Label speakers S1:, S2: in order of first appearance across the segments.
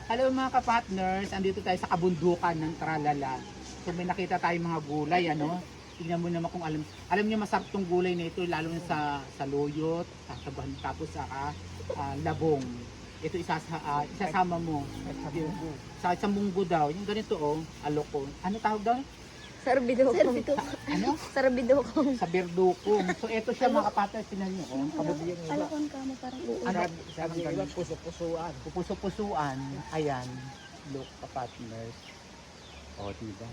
S1: Hello mga ka-partners, andito tayo sa kabundukan ng Tralala. So may nakita tayong mga gulay, ano? Tingnan mo naman kung alam niyo masarap tong gulay na ito, lalo na sa loyot, tapos sa labong. Ito isasama mo. Sa isang munggo daw, yung ganito aloko. Ano tawag daw?
S2: Sarbidokong.
S1: Ano?
S2: Sarbidokong.
S1: Sa berdukong. So ito siya mga ka-partners, tingnan niyo.
S2: Alakon ka mo parang uod.
S1: Ano?
S3: Sabi ng iba, puso-pusuan.
S1: Pupuso-pusuan. Ayan. Look, ka-partners. O, diba?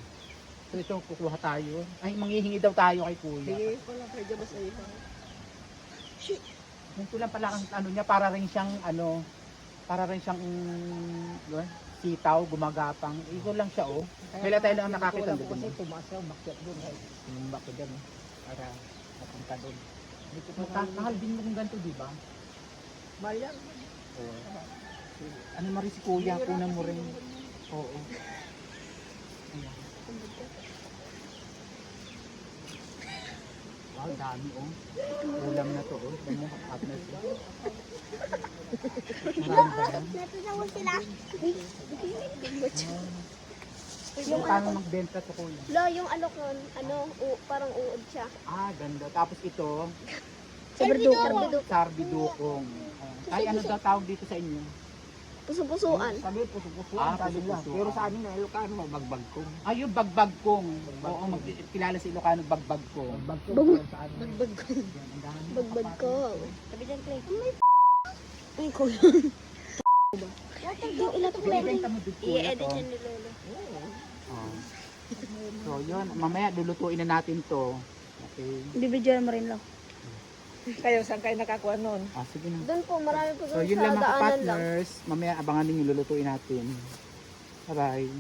S1: So ito, kukuha tayo. Ay, manghihingi daw tayo kay kuya.
S3: Sige, wala kayo dyan sa iba.
S1: Ganito lang pala ang ano niya, para rin siyang sitaw, gumagapang. Ito lang siya, Kailan tayo lang nakakita
S3: doon.
S1: doon.
S3: Kasi tumasaw, makyat doon. Tumumba ko dyan. Para mapunta doon.
S1: Mahal din mo kung ganito, di ba?
S3: Mahal yan.
S1: Ano mo rin si kuya, kunan mo rin. Oo. Ayan. Wow, dami ulam na to Ito mo, partners. Marami ba yan?
S2: Natutawag sila.
S1: Yung paano magbenta to kuya?
S2: Lo, yung alokon, parang uod siya.
S1: Ganda. Tapos ito,
S2: Sarbidokong.
S1: sarbidokong. Ay, ano daw tawag dito sa inyo?
S2: Puso-pusuan.
S3: Sabi, puso-pusuan. Sabi nila.
S1: puso-pusuan.
S3: Pero sa amin na Ilocano, mabagbag ko.
S1: Ay, yung bagbag kong. Oo, kilala sa Ilocano, bagbag kong.
S3: Magbag ko. Sa amin.
S2: Bagbag ko.
S1: Yan, ang dami.
S2: Bagbag ko. Sabi dyan, Clay. Ay, kuya. Yung ilang
S1: Binibenta mo dito kuya
S2: I-edit
S1: to.
S2: yan ni Lolo.
S1: Oh. So, yun. Mamaya, lulutuin na natin to. Okay.
S2: Bibidyoan mo rin lang.
S3: Kayo, saan kayo nakakuha nun?
S1: Sige na.
S2: Doon po, marami po
S1: So,
S2: doon
S1: yun
S2: sa
S1: lang mga
S2: daanan lang.
S1: partners. Mamaya, abangan din yung lulutuin natin. Bye-bye.